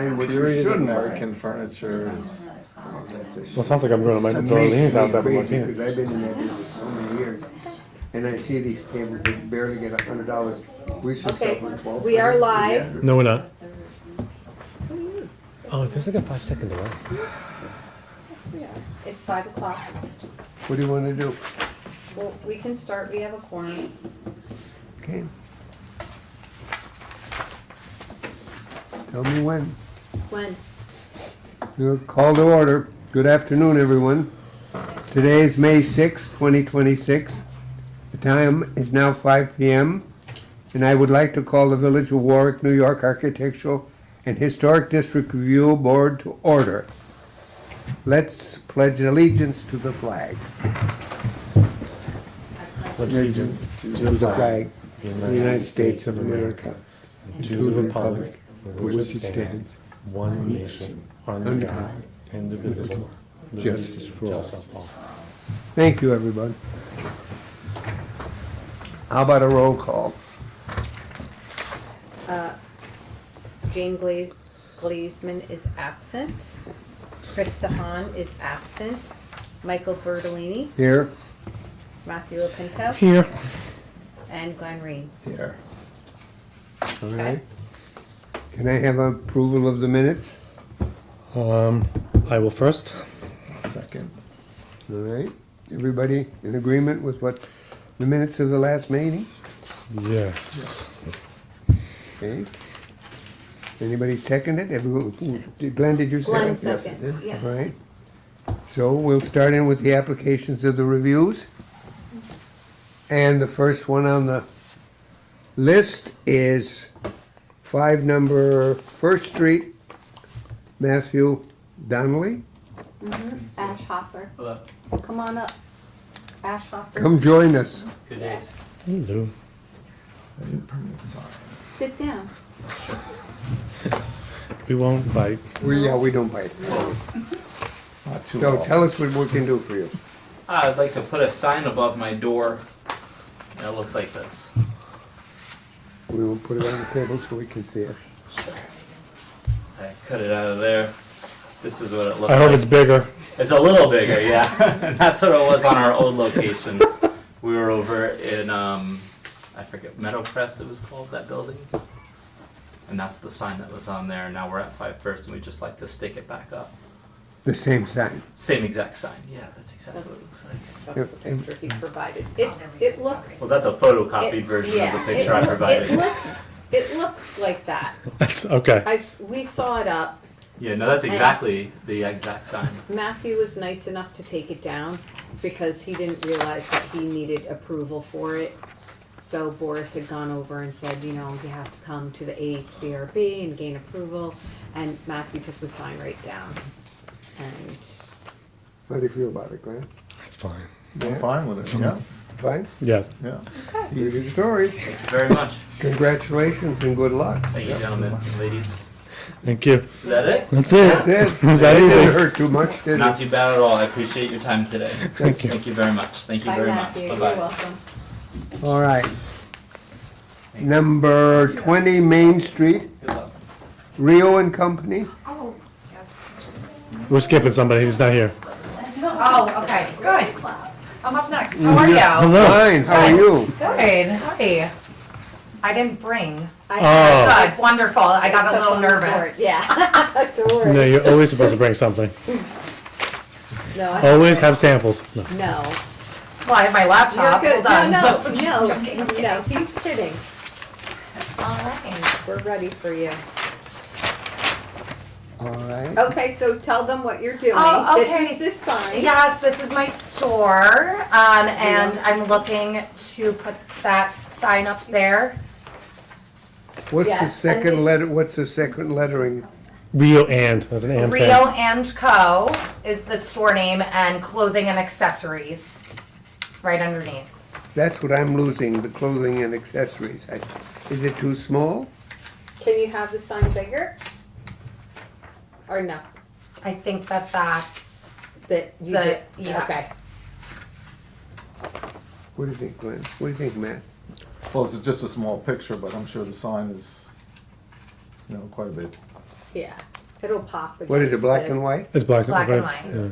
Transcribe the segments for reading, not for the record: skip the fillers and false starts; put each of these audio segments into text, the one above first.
buying what you Curious shouldn't buy. American furniture is. Well, it sounds like I'm going to Michael It makes Dorlean's me house to have a crazy, martini. because I've been in that business so many years, and I see these tables that barely get $100. We should sell Okay, for 12. we are live. No, we're not. Oh, there's like a 5-second delay. It's 5 o'clock. What do you want to do? Well, we can start. We have a quorum. Okay. Tell me when. When? We'll call to order. Good afternoon, everyone. Today is May 6, 2026. The time is now 5 p.m. and I would like to call the Village of Warwick, New York Architectural and Historic District Review Board to order. Let's pledge allegiance to the flag. Allegiance to To the flag of of the United States of America, and to the republic for which it stands, one nation, under God, indivisible, with Justice for all. justice all. Thank you, everybody. How about a roll call? Jane Glazeman is absent. Krista Hahn is absent. Michael Bertolini, Here. Matthew Lapinto, Here. and Glenn Reen. here. All right. Can I have approval of the minutes? I will first. Second. All right. Everybody in agreement with what the minutes of the last meeting? Yes. Okay. Anybody second it? Everyone, Glenn, did you Glenn second? second. Yeah. All right. So we'll start in with the applications of the reviews. And the first one on the list is 5 number First Street, Matthew Donnelly. Ash Hopper. Hello. Come on up. Ash Hopper. Come join us. Good days. Hello. I didn't permit sign. Sit down. We won't bite. We don't bite. Not too So long. tell us what we can do for you. I'd like to put a sign above my door that looks like this. We will put it on the table so we can see it. I cut it out of there. This is what it looks I hope like. it's bigger. It's a little bigger, yeah. And that's what it was on our old location. We were over in, I forget, Meadowcrest it was called, that building. And that's the sign that was on there. Now we're at 5 First and we just like to stick it back up. The same sign. Same exact sign. Yeah, that's exactly what it looks like. That's the picture he provided. It looks. Well, that's a photocopied it- version yeah, of the picture I provided. It looks like that. That's okay. We saw it up. Yeah, no, that's exactly the exact sign. Matthew was nice enough to take it down because he didn't realize that he needed approval for it. So Boris had gone over and said, you have to come to the AHDRB and gain approval. And Matthew took the sign right down. And How do you feel about it, Glenn? That's fine. I'm fine with it, yeah, Fine? Yes. yeah. Pretty good story. Thank you very much. Congratulations and good luck. Thank you, gentlemen and ladies. Thank you. Is that it? That's it. That's it. Was that It easy? didn't hurt too much, did Not it? too bad at all. I appreciate your time today. Thank you. Thank you very much. Thank you bye, very Matthew. much. You're Bye-bye. welcome. All right. Number 20 Main Street, Good luck. Rio and Company. Oh, yes. We're skipping somebody. He's not here. Oh, okay, good. I'm up next. How are you? Hello. Fine, how are you? Good, hi. I didn't bring. Oh. Good, wonderful. I got It's a up little on the board. nervous. Yeah. Don't worry. No, you're always supposed to bring something. No, I Always haven't. have samples. No. No. Well, I have my You're laptop. good. Hold on. No, Just no, joking. no, he's kidding. All right. We're ready for you. All right. Okay, so tell them what you're doing. Oh, okay. This is this sign. Yes, this is my store, and I'm looking to put that sign up there. What's Yeah, the and second this- letter, what's the second lettering? Rio and. That's an and Rio sign. and Co. is the store name, and clothing and accessories, right underneath. That's what I'm losing, the clothing and accessories. Is it too small? Can you have the sign bigger? Or no? I think that's That you The- did? yeah. Okay. What do you think, Glenn? What do you think, Matt? Well, it's just a small picture, but I'm sure the sign is, quite a bit Yeah, it'll pop against What is it, black the- and white? It's black, Black and white. white. Yeah.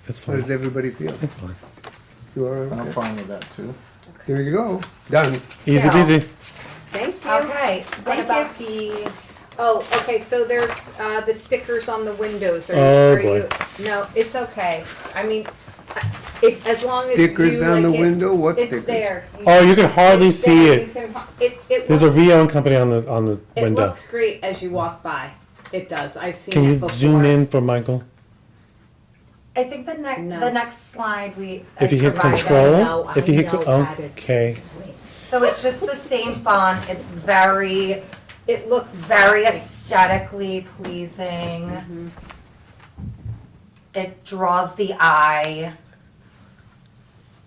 It's How fine. does everybody feel? It's fine. You all right I'm with that? fine with that too. There you go, done. Easy Yeah. peasy. Thank you. Okay, what Thank about the, Oh, okay, so there's, the stickers on the windows, Oh, are you, boy. no, it's okay. I mean, if, as long as you Stickers on the like it- window, what It's stickers? there. Oh, you can hardly It's see there. it. You can it There's a looks, re-owned company on the it window. looks great as you walk by. It does, I've seen Can it you before. zoom in for Michael? I think the No. next slide If you hit provided. control, I if you hit, know how to- okay. So it's just the same font, it's very, It looks very classy. aesthetically pleasing. Mhm. It draws the eye.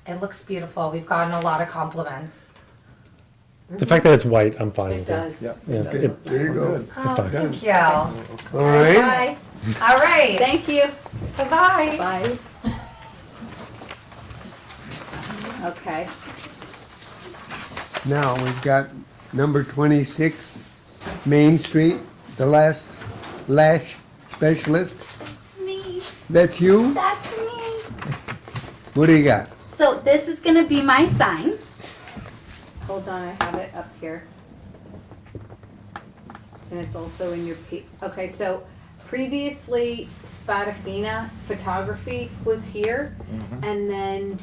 It looks beautiful, we've gotten a lot of compliments. The fact that it's white, I'm fine It with it. does. Yep. Yeah, It does it- look There you nice. go. Good. Oh, fine. thank you. All right, Bye. All right, Thank you. bye-bye. Bye. Okay. now we've got number 26, Main Street, the last lash specialist. That's me. That's you? That's me. What do you got? So this is gonna be my sign. Hold on, I have it up here. And it's also in your okay, so previously Spadafina Photography was here, and then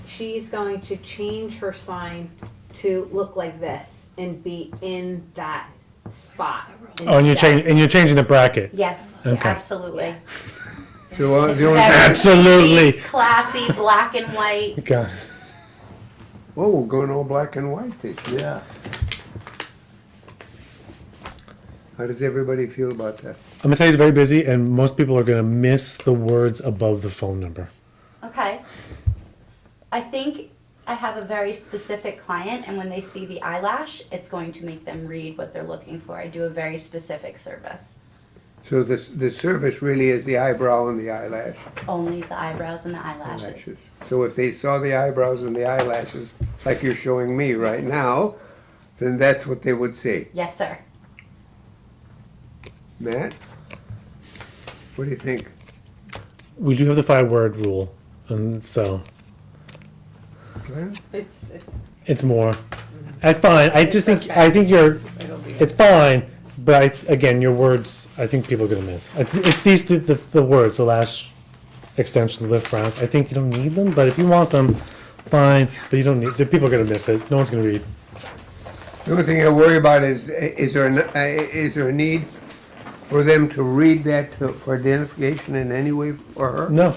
she's going to change her sign to look like this and be in that spot. Oh, and instead. you're changing the bracket. Yes, Okay. absolutely. So the It's only very Absolutely. chic, classy, black and white. Okay. oh, we're going all black and white this year. Yeah. How does everybody feel about that? I'm gonna tell you it's very busy, and most people are gonna miss the words above the phone number. Okay. I think I have a very specific client, and when they see the eyelash, it's going to make them read what they're looking for. I do a very specific service. So the service really is the eyebrow and the eyelash. Only the eyebrows and the eyelashes. Eyelashes. So if they saw the eyebrows and the eyelashes, like you're showing me right now, then that's what they would see. Yes, sir. Matt? What do you think? We do have the 5-word rule, and so Glenn? it's more. That's fine. I just think okay. I think you're. It'll be. It's fine, but again, your words. I think people are gonna miss. It's these the words, the lash extension, lift brows. I think you don't need them, but if you want them, fine. But you don't need. The people are gonna miss it. No one's gonna read. The only thing I worry about is there a need for them to read that for identification in any way for her? No.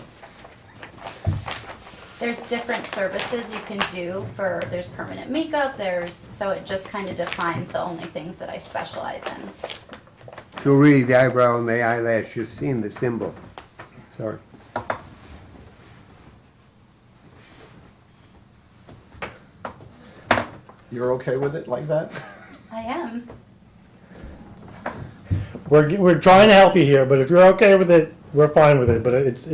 There's different services you can do there's permanent makeup, so it just kind of defines the only things that I specialize in. So really, the eyebrow and the eyelash, you're seeing the symbol. Sorry. You're okay with it like that? I am. We're trying to help you here, but if you're okay with it, we're fine with it. But it's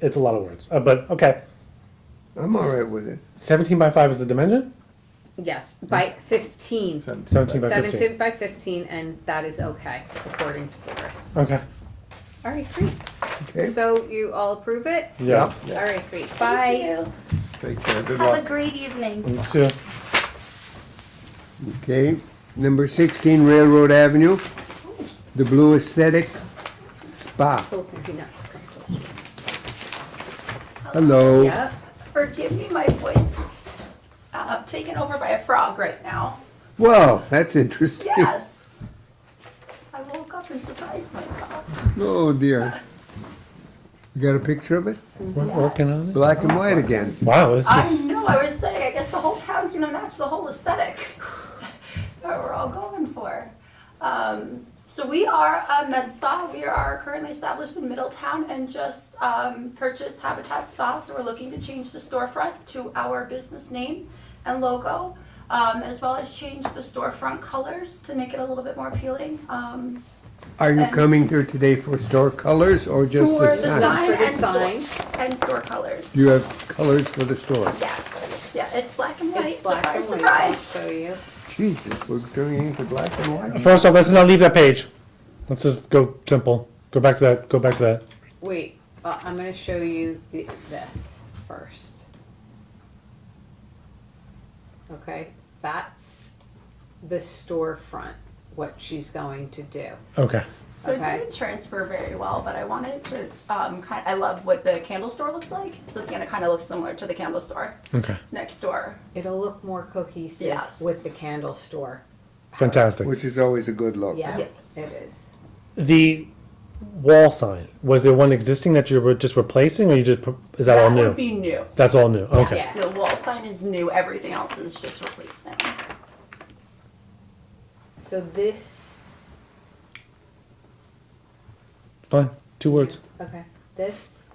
a lot of words. But okay, I'm all right with it. 17 by 5 is the dimension. Yes, by 15. 17 by 15. 17 by 15, and that is okay, according to Doris. Okay. All right, great. Okay? So you all approve it? Yes. All right, great. Bye. Thank you. Take care. Good Have a luck. great evening. Me too. Okay. Number 16 Railroad Avenue, the Blue Aesthetic Spa. Oh, maybe not. Hello. Yep. Forgive me, my voice is taken over by a frog right now. Well, that's interesting. Yes. I woke up and surprised myself. Oh dear. You got a picture of it? We're working on it. Black and white again. Wow, this I is. know, I was saying, I guess the whole town's gonna match the whole aesthetic that we're all going for. So we are a med spa. We are currently established in Middletown and just purchased Habitat Spa. So we're looking to change the storefront to our business name and logo, as well as change the storefront colors to make it a little bit more appealing. Are you And- coming here today for store colors or just For the the sign? sign For the and sign. and store colors. You have colors for the store. Yes. Yeah, it's black and white. It's black and Surprise, white. surprise. I'll show you. Jesus, we're turning into black and white. First off, let's not leave that page. Let's just go simple. Go back to that. Go back to that. Wait, I'm gonna show you this first. Okay, that's the storefront, what she's going to do. Okay. So it Okay. didn't transfer very well, but I wanted it to, I love what the candle store looks like. So it's gonna kind of look similar to the candle store Okay. next door. It'll look more cohesive Yes. with the candle store. Fantastic. Which is always a good look. Yeah, Yes. it is. The wall sign, was there one existing that you were just replacing, or you just is that all That new? would be new. That's all new. Okay. Yes, the wall sign is new, everything else is just replacing. So this, Fine. 2 words. okay, this,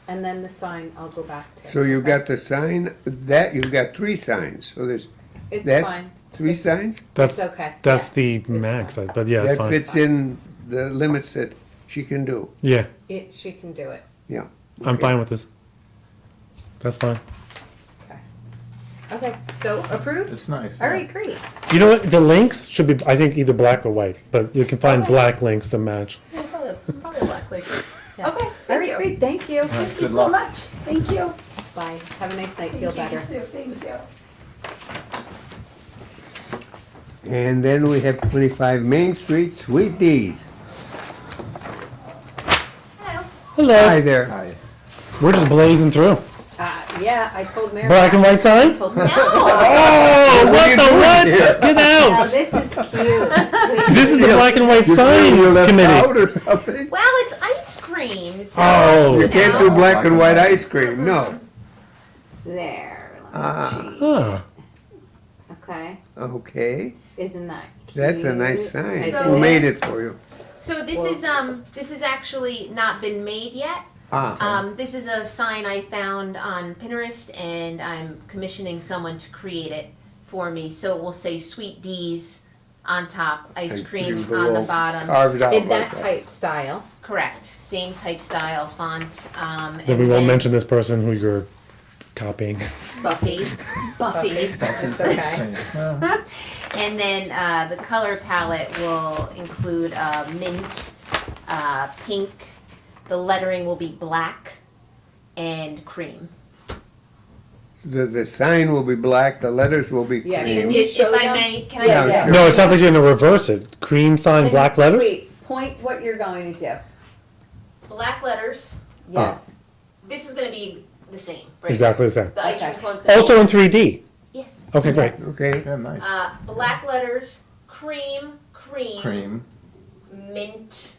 and then the sign I'll go back to. So you okay? got the sign, you've got 3 signs, so there's It's that- fine. 3 signs? That's It's okay. that's Yeah. the max. But yeah, it's That fine. fits in the limits that she can do, Yeah, She can do it. yeah. I'm Okay. fine with this. That's fine. Okay, so approved? It's nice. All yeah. right, great. You know what? The links should be, I think, either black or white, but you can find Okay. black links to match. Probably a black lake. Okay, All thank right, you. great, thank you. Thank you Good so luck. much. Thank you. Bye, have a nice night, feel Thank you, better. you too. Thank you. And then we have 25 Main Street, Sweet D's. Hello. Hi there. Hi. We're just blazing through. Yeah, I told Mary. Black and white sign? Until- Oh, What are you what the doing what? here? Get Now, out! this is cute. This is the black and white You sign feel you left committee. out or something? Well, it's ice cream, so. Oh. You can't do black and white ice cream, no. There, Ah, Huh. okay, okay. isn't that cute? That's a nice sign. Isn't Who it? made it for you? So this is actually not been made yet. Ah, This is a sign I found on Pinterest, and I'm commissioning someone to create it for me. So it will say Sweet D's on top, ice and cream you on the will bottom. Carve it out In like that that. type style. Correct, same type style font. Then we won't mention this person who you're copying. Buffy. Buffy. It's okay. Yeah. And then the color palette will include mint, pink. The lettering will be black and cream. The sign will be black, the letters will be Yeah, cream. can you If show I them? may, can I? Yeah, Yeah. sure. No, it sounds like you're gonna reverse it. Cream sign, black letters? Wait, point what you're going to do. Black letters. Yes. This is going to be the same. Right? Exactly the same. The ice cream Okay. cone's gonna Also in 3D. Yes. Okay, great. Okay, Yeah, nice. Black letters, cream, Cream. mint,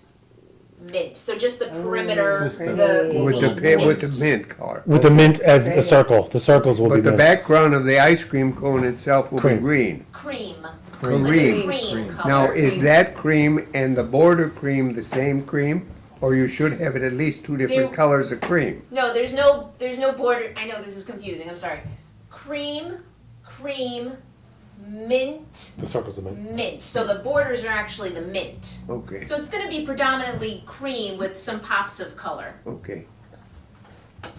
mint. So just the perimeter. Just the- the with the, mint. with the mint color. With the mint as There you a go. circle. The circles will be But the mint. background of the ice cream cone itself will be Cream. green. cream. Cream. Like a Cream. cream color. Now, is that cream and the border cream the same cream? Or you should have it at least 2 different There- colors of cream? No, there's no border. I know this is confusing. I'm sorry. Cream, mint, The circles are mint. mint. So the borders are actually the mint. Okay, So it's going to be predominantly cream with some pops of color. okay.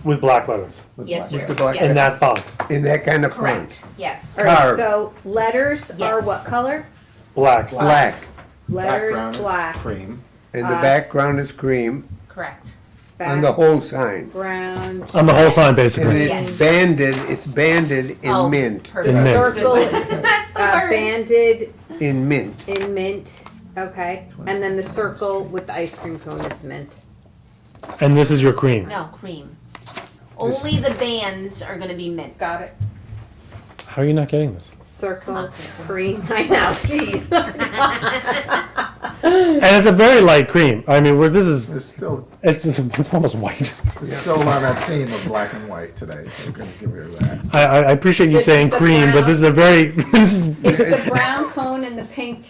With black letters. With Yes, black. sir. With the black- In Yes. that font. In that kind of font? Correct. Yes. All right, Carved. so letters are Yes. what color? Black. Black. Letters Background is black. cream. And the Uh, background is cream Correct. on the whole sign. Background. On the whole sign, And basically. it's banded in Oh, mint. Perfect. In mint. That's a good Circle. one. That's the word. Banded In mint. in mint. Okay, and then the circle with the ice cream cone is mint. And this is your cream. No, cream. Only the bands are going to be mint. Got it. How are you not getting this? Circle, cream. I know. Jeez. And it's a very light cream. I mean, this is It's still it's almost white. it's still on that theme of black and white today. I'm gonna give her that. I appreciate you This saying is the cream, but brown. this is a very this is, It's the brown cone and the pink,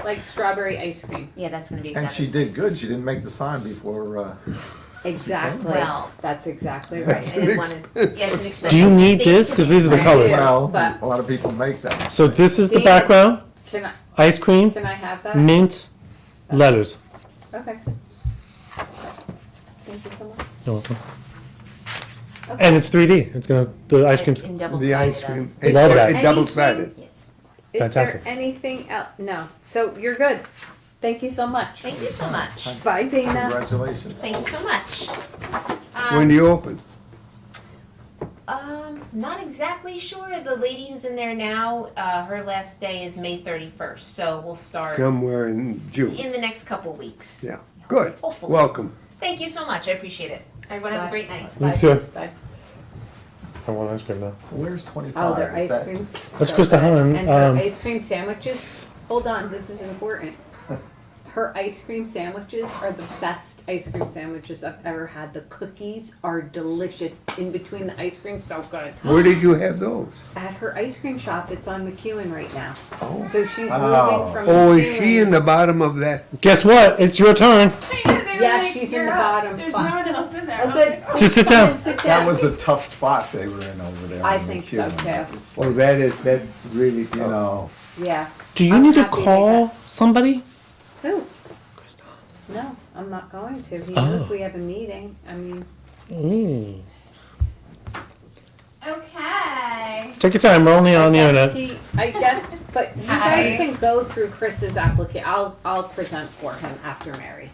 like strawberry ice cream. Yeah, that's going to be And exactly. she did good. She didn't make the sign before. Exactly. Well. That's exactly Right, right. I didn't want to. Yeah, it's an expensive. Do you need mistake this? to 'Cause be these are the right. colors. Well, but- a lot of people make that. so this is the David. background, Can I ice cream, can I have that? mint, letters. Okay. Thank you so much. You're welcome. Okay. And it's 3D. It's gonna the ice cream's In double The ice cream. Love that. It's double-sided. Yes. Is Fantastic. there anything else? No. So you're good. Thank you so much. Thank you so much. Bye, Dana. Congratulations. Thank you so much. When do you open? Not exactly sure. The lady who's in there now, her last day is May 31st, so we'll start Somewhere in June. in the next couple weeks. Yeah, good. Hopefully. Welcome. Thank you so much. I appreciate it. Everyone have Bye. a great night. Me Bye. too. Bye. I want ice cream now. So where's 25? Oh, their Is ice that- cream's That's so Krista good. Hahn, And her um, ice cream sandwiches. Hold on, this is important. Her ice cream sandwiches are the best ice cream sandwiches I've ever had. The cookies are delicious in between the ice cream, so good. Where did you have those? At her ice cream shop, it's on McEwen right now. Oh. So she's Wow. moving from Oh, is McEwen. she in the bottom of that? Guess what? It's your turn. Yeah, she's in the bottom There's spot. no one else in there. Oh, good. Just sit Come down. and sit That down. was a tough spot they were in over there. I on think so, McEwen. too. It was Oh, like, that's really you tough. know, Yeah. Do you I'm need to happy they call somebody? Who? No, I'm not going to. He knows Oh. we have a meeting. I mean, Mm. Okay. Take your time. We're only on the internet. I guess, but you guys can go through Chris's application. I'll present for him after Mary.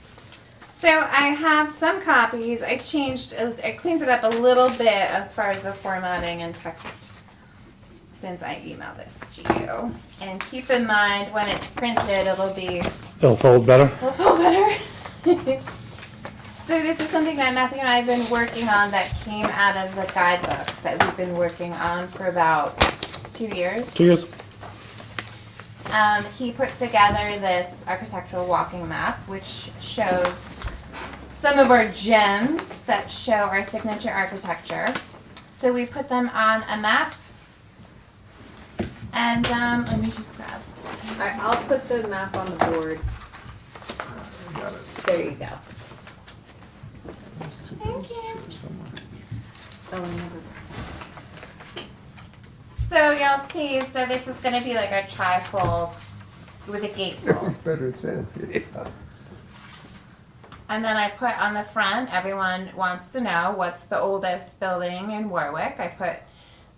So I have some copies. I cleaned it up a little bit as far as the formatting and text since I emailed this to you. And keep in mind when it's printed, it'll It'll fold better. feel better. So this is something that Matthew and I have been working on that came out of the guidebook that we've been working on for about 2 years. 2 years. He put together this architectural walking map, which shows some of our gems that show our signature architecture. So we put them on a map. And let me just grab. I'll put the map on the board. got it. There you go. There's two Thank pages you. here somewhere. Oh, I never. So you'll see, so this is gonna be like a tri-fold with a gatefold. Better sense. Yeah. And then I put on the front, everyone wants to know what's the oldest building in Warwick. I put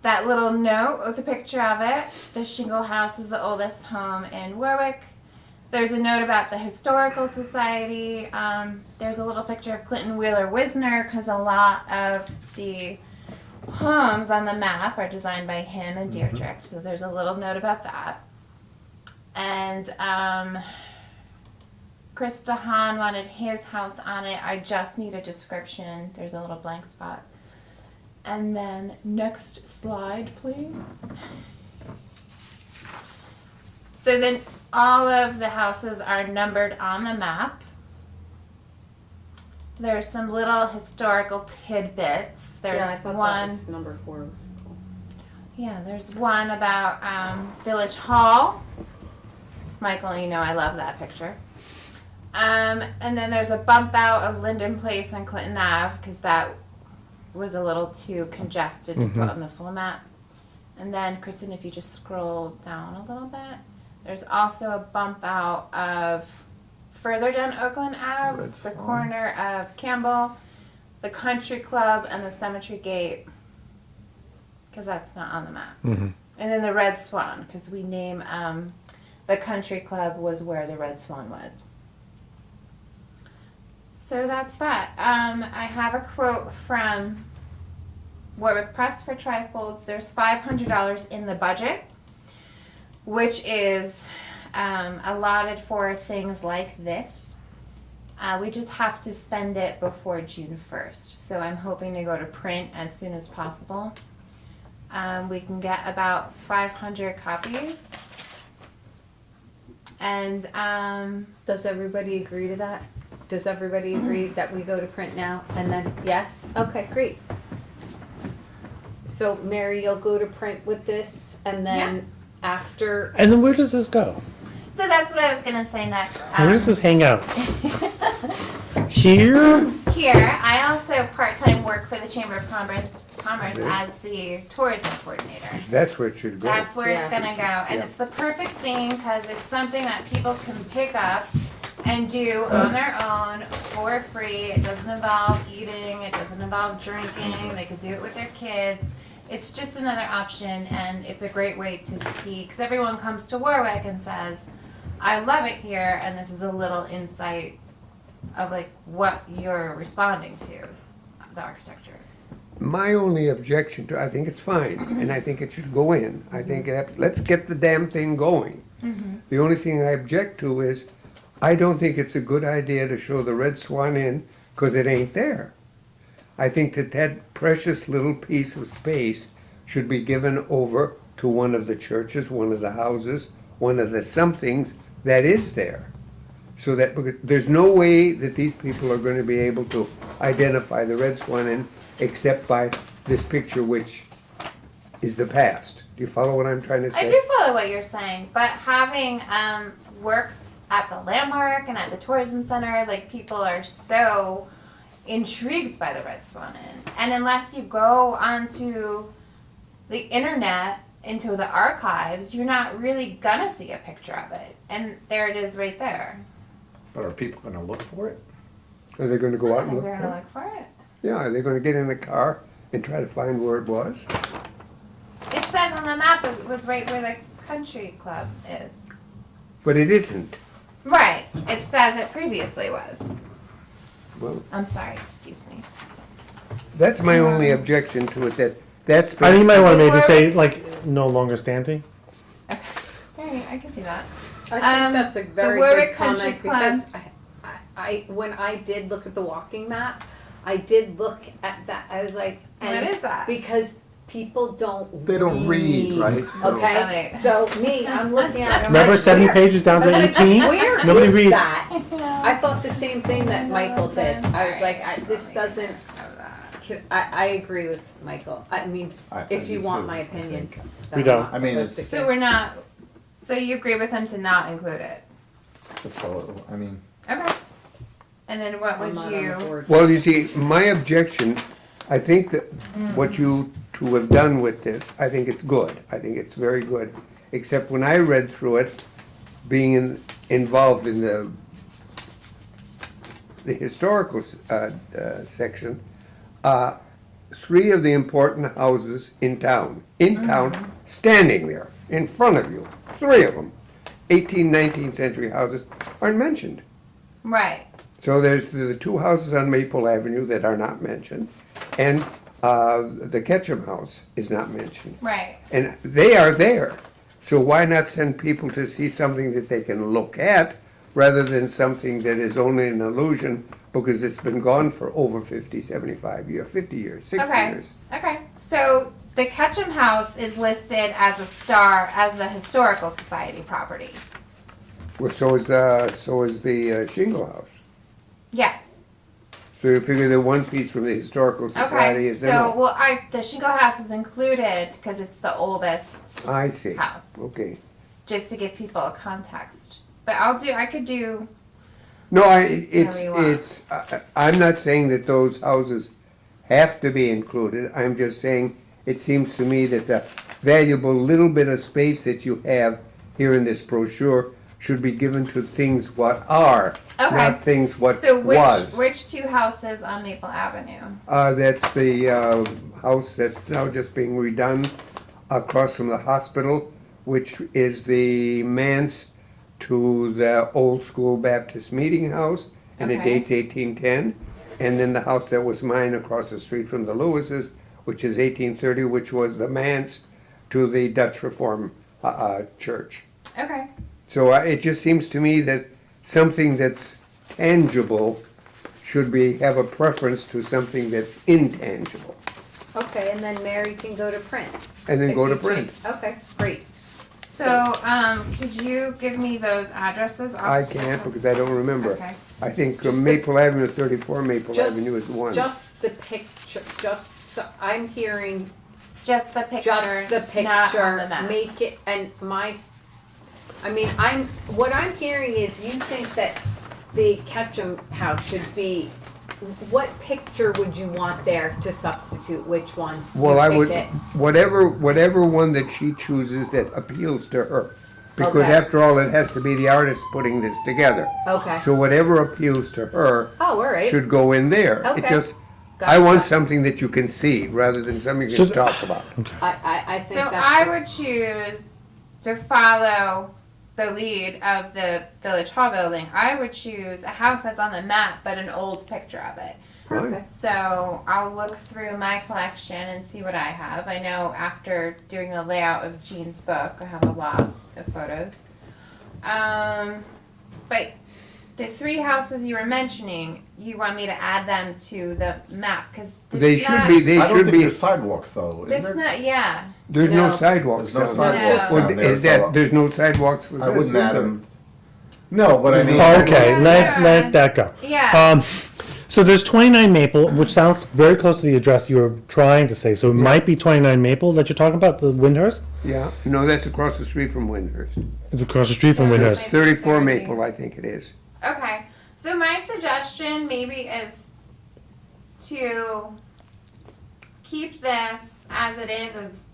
that little note with a picture of it. The shingle house is the oldest home in Warwick. There's a note about the Historical Society. There's a little picture of Clinton Wheeler Wisner because a lot of the homes on the map are designed by him and Deirdre. So there's a little note about that. And Krista Hahn wanted his house on it. I just need a description. There's a little blank spot. And then next slide, please. So then all of the houses are numbered on the map. There's some little historical tidbits. There's Yeah, I thought one. that was number 4 was cool. Yeah, there's one about Village Hall. Michael, you know I love that picture. And then there's a bump out of Linden Place and Clinton Ave because that was a little too congested to put on the full map. And then, Kristen, if you just scroll down a little bit, there's also a bump out of further down Oakland Ave, Red the Swan. corner of Campbell, the Country Club, and the Cemetery Gate, because that's not on the map. Mhm. And then the Red Swan, because we name the Country Club was where the Red Swan was. So that's that. I have a quote from Warwick Press for trifolds. There's $500 in the budget, which is allotted for things like this. We just have to spend it before June 1st. So I'm hoping to go to print as soon as possible. We can get about 500 copies. And Does everybody agree to that? Does everybody agree that we go to print now and then, yes? Okay, great. So Mary, you'll go to print with this and then after, And then where does this go? so that's what I was gonna say next. Where does this hang out? Here? Here, I also part-time work for the Chamber of Commerce as the tourism coordinator. That's where it should go. That's where it's Yeah. gonna go, and it's the perfect thing because it's something that people can pick up and do on their own for free. It doesn't involve eating, it doesn't involve drinking. They could do it with their kids. it's just another option, and it's a great way to see, because everyone comes to Warwick and says, I love it here, and this is a little insight of like what you're responding to, is the architecture. My only objection to, I think it's fine, and I think it should go in. I think, let's get the damn thing going. The only thing I object to is, I don't think it's a good idea to show the Red Swan Inn, because it ain't there. I think that that precious little piece of space should be given over to one of the churches, one of the houses, one of the somethings that is there. So that, because there's no way that these people are going to be able to identify the Red Swan Inn except by this picture, which is the past. Do you follow what I'm trying to say? I do follow what you're saying, but having worked at the Landmark and at the Tourism Center, like people are so intrigued by the Red Swan Inn. And unless you go onto the internet, into the archives, you're not really gonna see a picture of it. And there it is right there. But are people gonna look for it? Are they going to go out and look They're for gonna it? look for it. Yeah, are they going to get in the car and try to find where it was? It says on the map it was right where the country club is. But it isn't. Right. It says it previously was. Well, I'm sorry, excuse me. that's my only objection to it, that's. I think you might want to maybe say Warwick- like no longer standing. Okay. Alright, I can do that. I think that's a the very Warwick good Country comment Club. because I when I did look at the walking map, I did look at that. I was like, and What is that? Because people don't. They don't read, right? So- Okay, Okay. so me, I'm looking at it. I'm Remember like, 70 where- pages down to I was like, 18? Where Nobody is reads. that? I thought the same thing that Michael did. I was like, this doesn't. I agree with Michael. I mean, I if you do want too, my I opinion. think. that We I'm don't. not I mean, supposed it's- to So give. we're not, so you agree with him to not include it? The photo, I mean, Okay. And then what I'm would not on the you, board. Well, you see, my objection, I think that what you two have done with this, I think it's good. I think it's very good. Except when I read through it, being involved in the historical section, three of the important houses in town, standing there, in front of you, three of them, 18th, 19th century houses, aren't mentioned. right, So there's the two houses on Maple Avenue that are not mentioned, and the Ketchum House is not mentioned. right. And they are there. So why not send people to see something that they can look at, rather than something that is only an illusion because it's been gone for over 50, 75 years, 50 years, 60 Okay. years. Okay, so the Ketchum House is listed as a star as the Historical Society property. Well, so is the Shingle House. Yes. So you figure the one piece from the Historical Society Okay, is so, enough. well, the Shingle House is included because it's the oldest I see. house, Okay. just to give people a context. But I could do, No, you I'm not saying that those houses have to be included. I'm just saying it seems to me that the valuable little bit of space that you have here in this brochure should be given to things what are, Okay. not things what so was. which two houses on Maple Avenue? That's the house that's now just being redone across from the hospital, which is the manse to the old school Baptist meeting house, and it Okay. dates 1810. And then the house that was mine across the street from the Lewises, which is 1830, which was the manse to the Dutch Reform church. Okay. So it just seems to me that something that's tangible should have a preference to something that's intangible, Okay, and then Mary can go to print. and then If go to you print. change- Okay, great. So, could you give me those addresses? I can't because I don't remember. Okay. I think Just the- Maple Avenue, 34 Maple Just- Avenue is the one. Just the picture, I'm hearing Just the picture, just the not on picture, the map. make it, and what I'm hearing is you think that the Ketchum house should be, what picture would you want there to substitute which one? Well, You I pick would, it. whatever one that she chooses that appeals to her. Because Okay. after all, it has to be the artist putting this together. Okay. So whatever appeals to her Oh, all right. should go in there. It Okay. just, I want Gotcha. something that you can see rather than something you So- can talk about. I think So that's I the- would choose to follow the lead of the Village Hall building. I would choose a house that's on the map, but an old picture of it. Right. So I'll look through my collection and see what I have. I know after doing the layout of Jean's book, I have a lot of photos. But the 3 houses you were mentioning, you want me to add them to the map because They should be, they I don't should think be, there's sidewalks though, is It's there? not. Yeah. there's no No. sidewalks There's no down there. sidewalks No. down there, Is that, so there's no sidewalks for this? I wouldn't add either? them. No, but I mean. Okay, Yeah. let that go. Yeah. So there's 29 Maple, which sounds very close to the address you were trying to say. So it might be 29 Maple that you're talking about, the Windhurst? Yeah, no, that's across the street from Windhurst. It's across the street from Yeah. Windhurst. 34 30. Maple, I think it is. Okay. So my suggestion maybe is to keep this as it is, as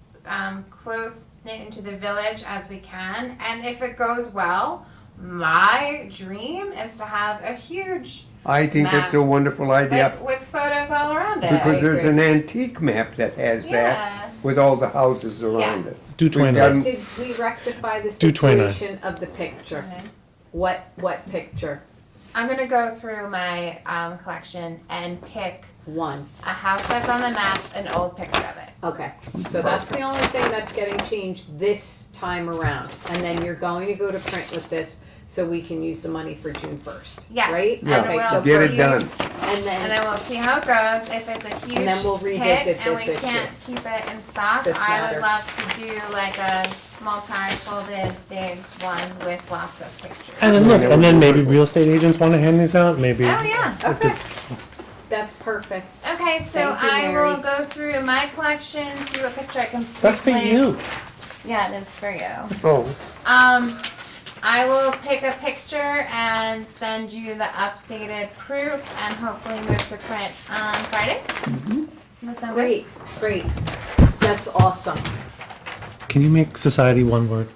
close knit into the village as we can. And if it goes well, my dream is to have a huge I think that's a wonderful idea, like, with photos all around it. because I there's agree. an antique map that has that, Yeah. with all the houses around Yes. it. Do We've 29. done- Did we rectify the Do 29. situation of the picture? Okay. What picture? I'm gonna go through my collection and pick One. a house that's on the map, an old picture of it. Okay, so that's the only thing that's getting changed this time around. And then you're going to go to print with this so we can use the money for June 1st, Yes. right? Yeah. Okay, we'll so Get it see- done. And And then, then we'll see how it goes. If it's a huge And then we'll revisit hit and this we issue. can't keep it in stock, This I matter. would love to do like a multi-folded big one with lots of pictures. And then look, and then maybe real estate agents want to hand these out. Maybe. Oh yeah. If okay, it's, that's perfect. Okay, so Thank you, I Mary. will go through my collection, see what picture I can That's for replace. you. Yeah, it is for you. Oh, I will pick a picture and send you the updated proof and hopefully move to print on Friday. That sound good? Great. That's awesome. can you make society one word?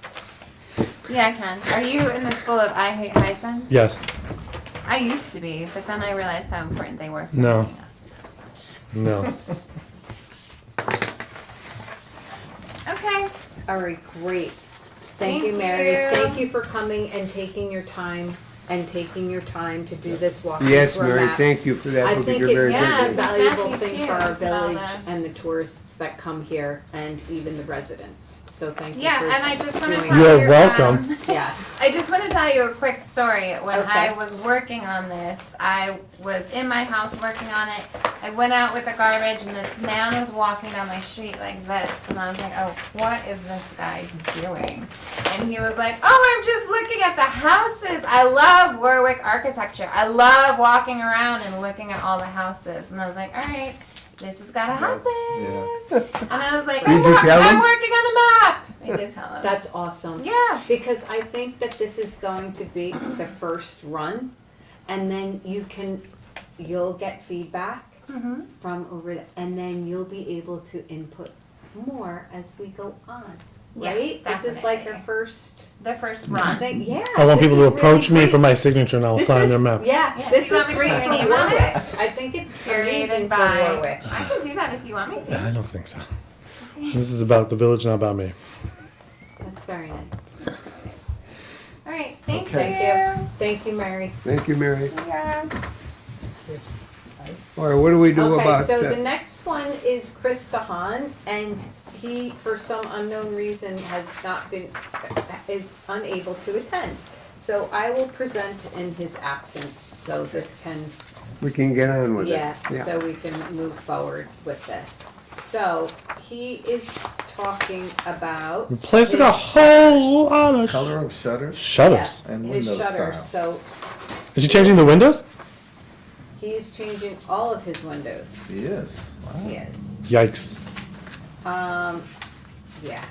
Yeah, I can. Are you in the school of I hate hyphens? Yes. I used to be, but then I realized how important they were for No. me. No. Okay. All right, great. Thank you, Thank Mary. you. Thank you for coming and taking your time to do this walkthrough. yes, tour Mary, map. thank you for that, I because think you're it's very Yeah, a busy. valuable thank you thing too for our for all village that. and the tourists that come here and even the residents. So thank you Yeah, for and I just want to doing tell You're you. welcome. Yes. I just want to tell you a quick story. When Okay. I was working on this, I was in my house working on it. I went out with the garbage, and this man was walking down my street like this, and I was like, "Oh, what is this guy doing?" And he was like, "Oh, I'm just looking at the houses. I love Warwick architecture. I love walking around and looking at all the houses." And I was like, "All right, this has got to happen." Yeah. And I was like, Did you tell I'm him? working on a map. I did tell him. That's awesome. Yeah. Because I think that this is going to be the first run, and then you'll get feedback Mm-hmm. from over there, and then you'll be able to input more as we go on, Yeah, right? This is like our definitely. first The first run. thing, yeah. I want this people to is really approach me great. for my signature, and I'll This sign is- their map. Yeah, Yeah. this You is want me to great put your for name on it? Warwick. I think it's Curated amazing for by. Warwick. I can do that if you want me to. I don't think so. This is about the village, not about me. That's very nice. All right. Thank Okay. you. Thank you, Mary. Thank you, Mary. Yeah. All right, what do we do Okay, about so the that? next one is Chris Tahan, and he, for some unknown reason, is unable to attend. So I will present in his absence, so this can, We can get on with it. yeah, so we can move forward with this. So he is talking about. Replacing a his whole lot of Color of shutters? shutters. Yes, and his window shutters, style. so Is he changing the windows? he is changing all of his windows, He is. Wow. yes. Yikes. Yeah,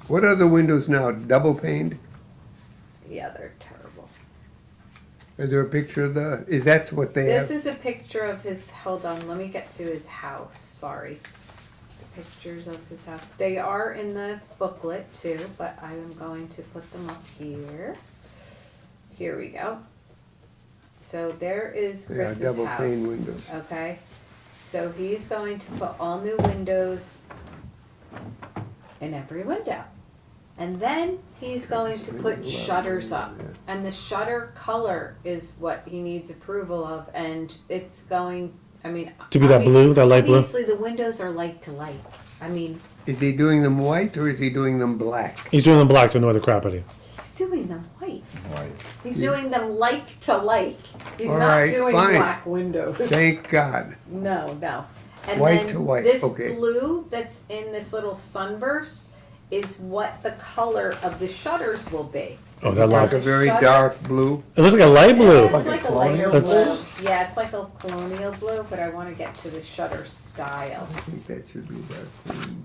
What are the windows now, double paned? yeah, they're terrible. Is there a picture of is that what they This have? is a picture of his, hold on, let me get to his house, sorry. The pictures of his house. They are in the booklet too, but I am going to put them up here. Here we go. So there is Yeah, Chris's double house. pane windows. Okay, So he's going to put all new windows in every window. And then he's going to put shutters up. And the shutter color is what he needs approval of, and it's going, I mean. To be that blue, that light blue? Obviously, the windows are light to light. I mean, Is he doing them white or is he doing them black? He's doing them black to annoy the crap out of you. he's doing them white. White. He's doing them like to like. He's All not right, doing fine. black windows. Thank God. No. And White then to white, this okay. blue that's in this little sunburst is what the color of the shutters will be. Oh, that Like locks. a very Shutter. dark blue. It looks like a light blue. It's Like a like a colonial lighter That's- blue. Yeah, it's like a colonial blue, but I want to get to the shutter style. I think that should be dark green.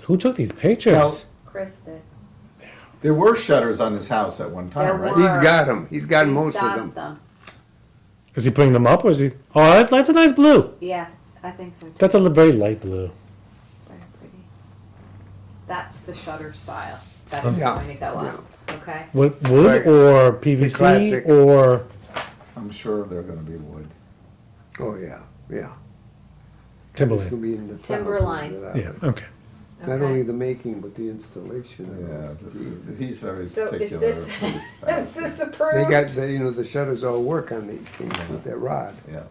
Who took these pictures? Now, Chris did. there were shutters on this house at one time, There right? were. He's got them. He's got He's most got of them. Is he putting them up or is he? Oh, that's a nice blue. Yeah, I think so too. That's a very light blue. Very pretty. That's the shutter style. That is Yeah, going to go up. Okay. Wood Right. or The PVC classic. or I'm sure they're gonna be wood. Oh, yeah. It's Timberland? gonna be in the Timberline. thousands of that Yeah. one. Okay. Not Okay. only the making, but the installation. of Yeah, those. Jesus. he's very So is particular. this with his is house. this They approved? got, the shutters all work on these things with that rod. Yeah.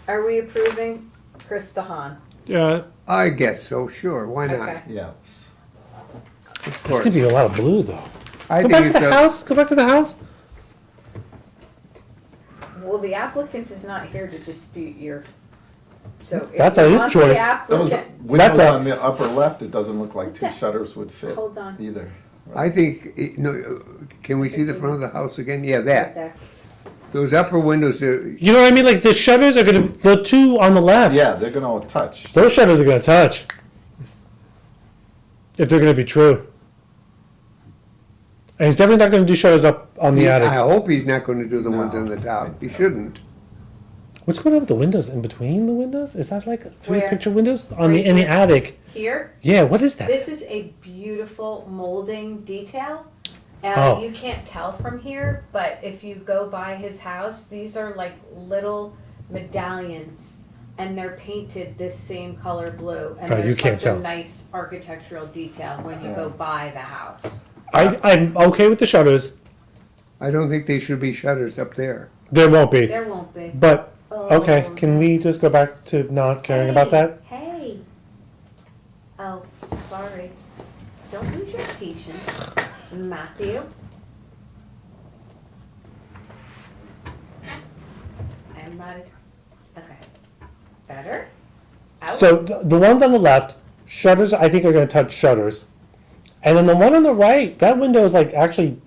Are we approving Chris DeHaan? Yeah. I guess so, sure. Why not? Okay. Yeah. Of It's course. gonna be a lot of blue though. I Go think back to it's the a, house. Go back to the house. Well, the applicant is not here to dispute your. So if That's you his want the choice. Those applicant- windows a- on the upper left, it doesn't look like two Okay. shutters would fit Hold on. either. I think, can we see the front of the house again? Yeah, Right that. there. Those upper windows, You know what I mean? Like the shutters are gonna. The two on the left. Yeah, they're gonna all touch. Those shutters are gonna touch. If they're gonna be true. And he's definitely not gonna do shutters up on the I attic. hope he's not gonna do the ones No. on the top. He shouldn't. What's going on with the windows in between the windows? Is that like three Where? picture windows on the Right in the here. attic? Here, Yeah. What is that? this is a beautiful molding detail. Oh. You can't tell from here, but if you go by his house, these are like little medallions, and they're painted this same color blue. And Oh, you there's can't such tell. a nice architectural detail when you go by the house. I'm okay with the shutters. I don't think they should be shutters up there. There won't be. There won't be. But okay, Oh. can we just go back to not caring about that? Hey. Oh, sorry. Don't lose your patience, Matthew. I'm not. Okay. Better? Out? So the ones on the left, shutters I think are going to touch shutters, and then the one on the right, that window is like actually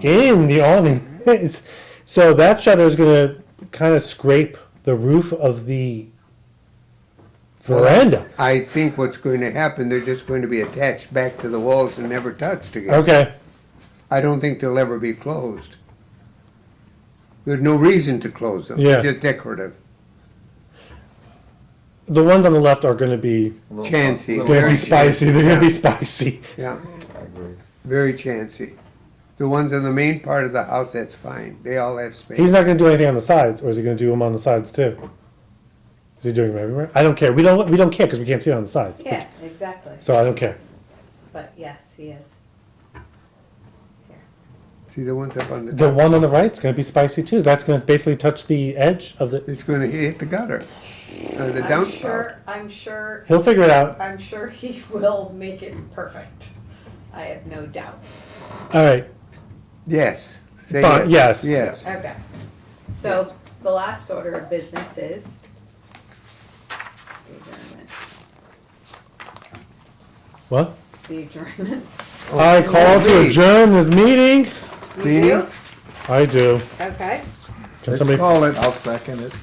in the awning. It's so that shutter is going to kind of scrape the roof of the veranda. I think what's going to happen, they're just going to be attached back to the walls and never touched again. Okay. I don't think they'll ever be closed. There's no reason to close them. Yeah. They're just decorative. The ones on the left are going to be A little- Chancy. little- very Very spicy. They're going to be spicy. Yeah, I agree. very chancy. The ones in the main part of the house, that's fine. They all have space. He's not going to do anything on the sides, or is he going to do them on the sides too? Is he doing them everywhere? I don't care. We don't care because we can't see it on the sides. Yeah, exactly. So I don't care. But yes, he is. Here. See the ones up on the The top? one on the right's going to be spicy too. That's going to basically touch the edge of the. It's going to hit the gutter, the I'm downspout. sure, I'm sure, He'll figure it out. I'm sure he will make it perfect. I have no doubt. All right. Yes. Say Fine, yes. Yes. Okay. So the last order of business is the adjournment. What? The adjournment. I call to me. adjourn this meeting. You Meeting? do? I do. Okay. Can Let's somebody? call it. I'll second it.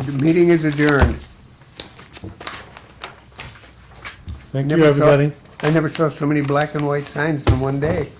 The meeting is adjourned. Thank you, Never saw- everybody. I never saw so many black and white signs in one day.